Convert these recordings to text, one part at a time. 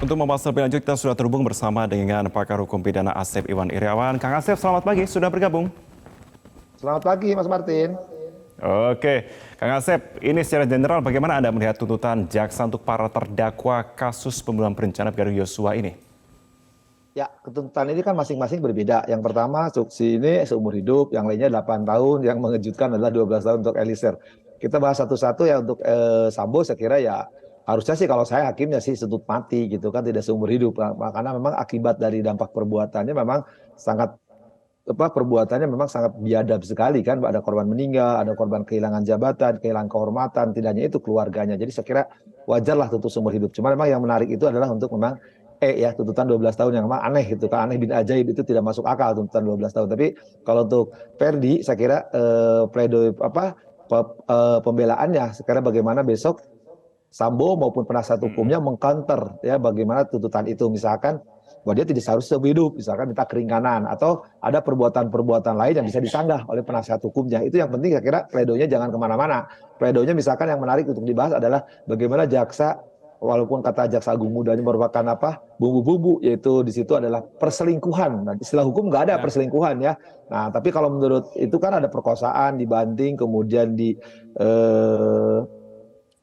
Untuk membahas lebih lanjut, kita sudah terhubung bersama dengan pakar hukum pidana Asep Iwan Iriawan. Kang Asep, selamat pagi, sudah bergabung. Selamat pagi, Mas Martin. Oke, Kang Asep, ini secara general bagaimana Anda melihat tuntutan jaksa untuk para terdakwa kasus pembunuhan berencana Brigadir Yosua ini? Ya, tuntutan ini kan masing-masing berbeda. Yang pertama, Suksi ini seumur hidup, yang lainnya 8 tahun, yang mengejutkan adalah 12 tahun untuk Eliezer. Kita bahas satu-satu ya untuk Sambo, saya kira ya harusnya sih kalau saya hakimnya sih tuntut mati gitu kan, tidak seumur hidup. Karena memang akibat dari dampak perbuatannya memang sangat perbuatannya memang sangat biadab sekali kan, ada korban meninggal, ada korban kehilangan jabatan, kehilangan kehormatan, tidak hanya itu keluarganya. Jadi saya kira wajarlah tuntut seumur hidup. Cuma memang yang menarik itu adalah untuk memang ya tuntutan 12 tahun yang memang aneh gitu kan, aneh bin ajaib, itu tidak masuk akal tuntutan 12 tahun. Tapi kalau untuk Ferdi saya kira pledoi pembelaannya sekarang bagaimana besok Sambo maupun penasihat hukumnya mengcounter ya bagaimana tuntutan itu, misalkan bahwa dia tidak seharusnya seumur hidup, misalkan minta keringanan atau ada perbuatan-perbuatan lain yang bisa disanggah oleh penasihat hukumnya. Itu yang penting saya kira pledoinya jangan kemana-mana. Pledoinya misalkan yang menarik untuk dibahas adalah bagaimana jaksa, walaupun kata jaksa agung muda ini merupakan bumbu-bumbu, yaitu di situ adalah perselingkuhan. Nah, istilah hukum nggak ada perselingkuhan ya. Nah, tapi kalau menurut itu kan ada perkosaan, dibanting, kemudian di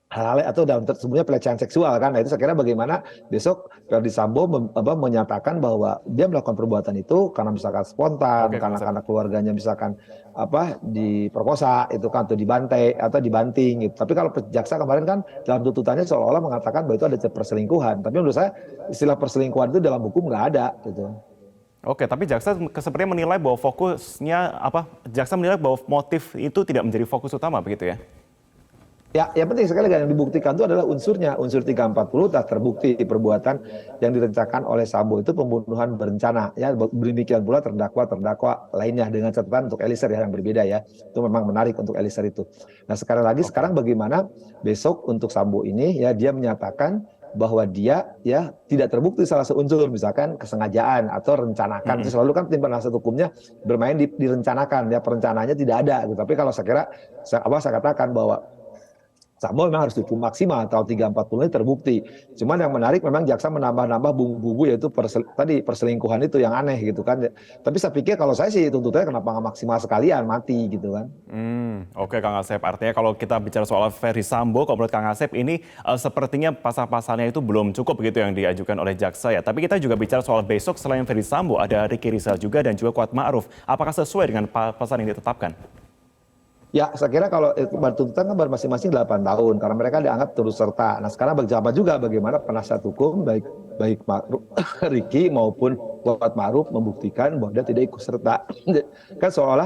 hal-hal atau dalam tersebutnya pelecehan seksual kan. Nah, itu saya kira bagaimana besok Verdi Sambo menyatakan bahwa dia melakukan perbuatan itu karena misalkan spontan, Oke, Kang Asep. karena keluarganya misalkan diperkosa itu kan, atau dibantai atau dibanting gitu. Tapi kalau jaksa kemarin kan dalam tuntutannya seolah-olah mengatakan bahwa itu ada perselingkuhan. Tapi menurut saya istilah perselingkuhan itu dalam hukum nggak ada gitu. Oke, tapi jaksa sepertinya menilai bahwa jaksa menilai bahwa motif itu tidak menjadi fokus utama begitu ya? Ya, yang penting sekali kan yang dibuktikan itu adalah unsurnya. Unsur 340 tak terbukti perbuatan yang direncanakan oleh Sambo itu pembunuhan berencana. Ya, demikian pula terdakwa lainnya dengan catatan untuk Eliezer ya yang berbeda ya. Itu memang menarik untuk Eliezer itu. Nah, sekarang bagaimana besok untuk Sambo ini ya dia menyatakan bahwa dia ya tidak terbukti salah seunsur, misalkan kesengajaan atau rencanakan. Itu selalu kan tim penasihat hukumnya bermain direncanakan ya, perencanaannya tidak ada gitu. Tapi kalau saya kira saya katakan bahwa Sambo memang harus dihukum maksimal, tahun 340 ini terbukti. Cuman yang menarik memang jaksa menambah-nambah bumbu-bumbu, yaitu perselingkuhan itu yang aneh gitu kan. Tapi saya pikir kalau saya sih tuntutannya kenapa nggak maksimal sekalian, mati gitu kan. Oke, Kang Asep. Artinya kalau kita bicara soal Ferdi Sambo, kalau menurut Kang Asep ini sepertinya pasal-pasalnya itu belum cukup begitu yang diajukan oleh jaksa ya. Tapi kita juga bicara soal besok selain Ferdi Sambo ada Ricky Rizal juga dan juga Kuat Ma'ruf. Apakah sesuai dengan pasal yang ditetapkan? Ya, saya kira kalau tuntutan kan masing-masing 8 tahun karena mereka dianggap turut serta. Nah, sekarang berjabat juga bagaimana penasihat hukum baik Ma'ruf, Ricky maupun Kuat Ma'ruf membuktikan bahwa dia tidak ikut serta. Kan seolah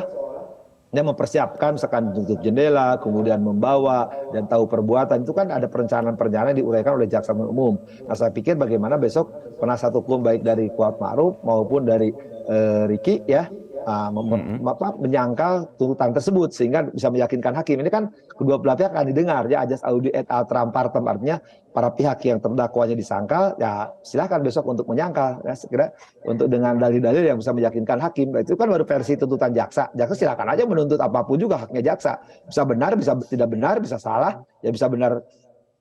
dia mempersiapkan misalkan tutup jendela, kemudian membawa dan tahu perbuatan, itu kan ada perencanaan-perencanaan yang diuraikan oleh jaksa umum. Nah, saya pikir bagaimana besok penasihat hukum baik dari Kuat Ma'ruf maupun dari Ricky ya menyangkal tuntutan tersebut sehingga bisa meyakinkan hakim. Ini kan kedua belah pihak akan didengar ya, ajas audi et altram partem, artinya para pihak yang terdakwanya disangkal ya silakan besok untuk menyangkal ya, sekira untuk dengan dalil-dalil yang bisa meyakinkan hakim. Nah, itu kan baru versi tuntutan jaksa. Jaksa silakan aja menuntut apapun juga, haknya jaksa. Bisa benar, bisa tidak benar, bisa salah, ya bisa benar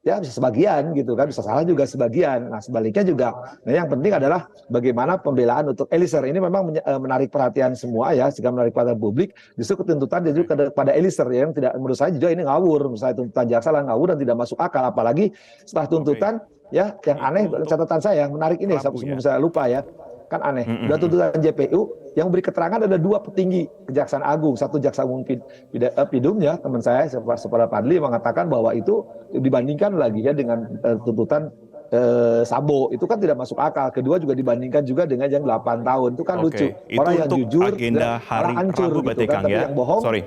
ya bisa sebagian gitu kan, bisa salah juga sebagian. Nah, sebaliknya juga. Nah, yang penting adalah bagaimana pembelaan untuk Eliezer ini memang menarik perhatian semua ya, jika menarik perhatian publik. Justru ketuntutan dia juga kepada Eliezer ya, yang tidak, menurut saya juga ini ngawur. Misalnya tuntutan jaksa lah ngawur dan tidak masuk akal, apalagi setelah tuntutan ya yang aneh. Catatan saya yang menarik ini sebelum saya lupa ya, kan aneh. Udah tuntutan JPU yang beri keterangan ada 2 petinggi Kejaksaan Agung, satu jaksa umum Pidumnya, teman saya Supra Padli mengatakan bahwa itu dibandingkan lagi ya dengan tuntutan Sambo, itu kan tidak masuk akal. Kedua juga dibandingkan juga dengan yang 8 tahun, itu kan lucu. Orang yang jujur agenda hari hancur Rabu gitu berarti kan, Kang tapi ya. yang bohong. Sorry.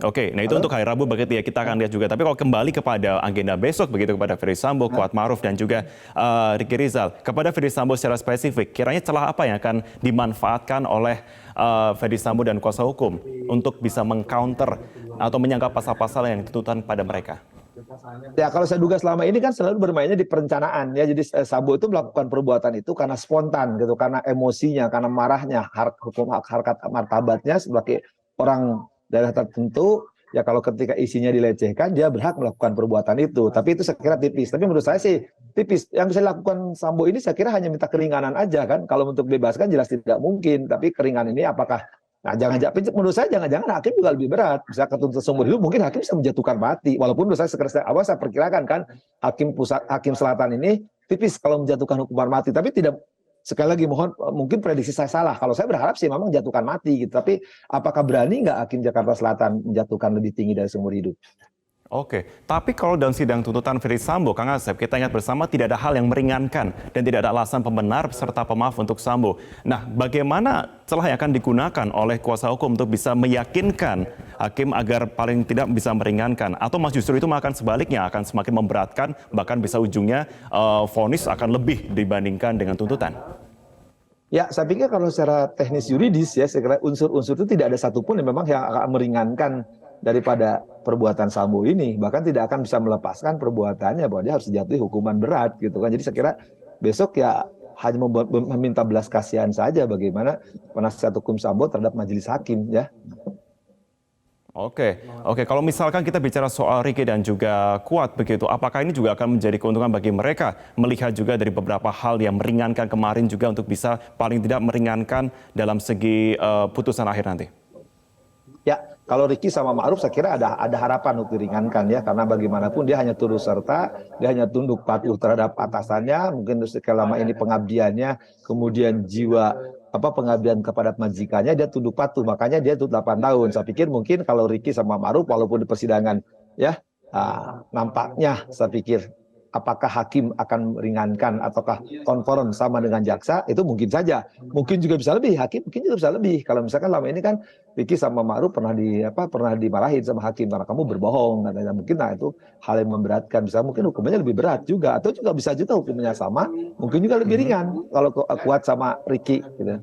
Oke, nah itu untuk hari Rabu begitu ya, kita akan lihat juga. Tapi kalau kembali kepada agenda besok begitu, kepada Ferdi Sambo, Kuat Ma'ruf dan juga Ricky Rizal. Kepada Ferdi Sambo secara spesifik, kiranya celah apa yang akan dimanfaatkan oleh Ferdi Sambo dan kuasa hukum untuk bisa mengcounter atau menyangkal pasal-pasal yang dituntutkan pada mereka? Ya, kalau saya duga selama ini kan selalu bermainnya di perencanaan ya. Jadi Sambo itu melakukan perbuatan itu karena spontan gitu, karena emosinya, karena marahnya, harkat martabatnya sebagai orang daerah tertentu ya kalau ketika isinya dilecehkan dia berhak melakukan perbuatan itu. Tapi itu saya kira tipis. Tapi menurut saya sih tipis. Yang bisa dilakukan Sambo ini saya kira hanya minta keringanan aja kan. Kalau untuk bebaskan jelas tidak mungkin. Tapi keringanan ini apakah, nah jangan-jangan menurut saya jangan-jangan hakim juga lebih berat. Misalnya tuntut seumur hidup mungkin hakim bisa menjatuhkan mati. Walaupun menurut saya awal saya perkirakan kan hakim selatan ini tipis kalau menjatuhkan hukuman mati. Tapi tidak, sekali lagi mohon, mungkin prediksi saya salah. Kalau saya berharap sih memang menjatuhkan mati gitu. Tapi apakah berani nggak hakim Jakarta Selatan menjatuhkan lebih tinggi dari seumur hidup? Oke, tapi kalau dalam sidang tuntutan Ferdy Sambo, Kang Asep, kita ingat bersama tidak ada hal yang meringankan dan tidak ada alasan pembenar serta pemaaf untuk Sambo. Nah, bagaimana celah yang akan digunakan oleh kuasa hukum untuk bisa meyakinkan hakim agar paling tidak bisa meringankan? Atau mas justru itu akan sebaliknya, akan semakin memberatkan, bahkan bisa ujungnya vonis akan lebih dibandingkan dengan tuntutan? Ya, saya pikir kalau secara teknis yuridis ya, saya kira unsur-unsur itu tidak ada satupun yang memang yang akan meringankan daripada perbuatan Sambo ini. Bahkan tidak akan bisa melepaskan perbuatannya bahwa dia harus dijatuhi hukuman berat gitu kan. Jadi saya kira besok ya hanya meminta belas kasihan saja bagaimana penasihat hukum Sambo terhadap majelis hakim ya. Oke. Kalau misalkan kita bicara soal Ricky dan juga Kuat begitu, apakah ini juga akan menjadi keuntungan bagi mereka melihat juga dari beberapa hal yang meringankan kemarin juga untuk bisa paling tidak meringankan dalam segi putusan akhir nanti? Ya, kalau Ricky sama Ma'ruf saya kira ada harapan untuk diringankan ya, karena bagaimanapun dia hanya turut serta, dia hanya tunduk patuh terhadap atasannya, mungkin selama ini pengabdiannya, kemudian jiwa pengabdian kepada majikannya dia tunduk patuh, makanya dia tuh 8 tahun. Saya pikir mungkin kalau Ricky sama Ma'ruf walaupun di persidangan ya nampaknya saya pikir apakah hakim akan meringankan ataukah konform sama dengan jaksa, itu mungkin saja. Mungkin juga bisa lebih, hakim mungkin juga bisa lebih. Kalau misalkan lama ini kan Ricky sama Ma'ruf pernah dimarahin sama hakim karena kamu berbohong katanya. Mungkin itu hal yang memberatkan, bisa mungkin hukumannya lebih berat juga, atau juga bisa juga hukumannya sama, mungkin juga lebih ringan kalau Kuat sama Ricky gitu.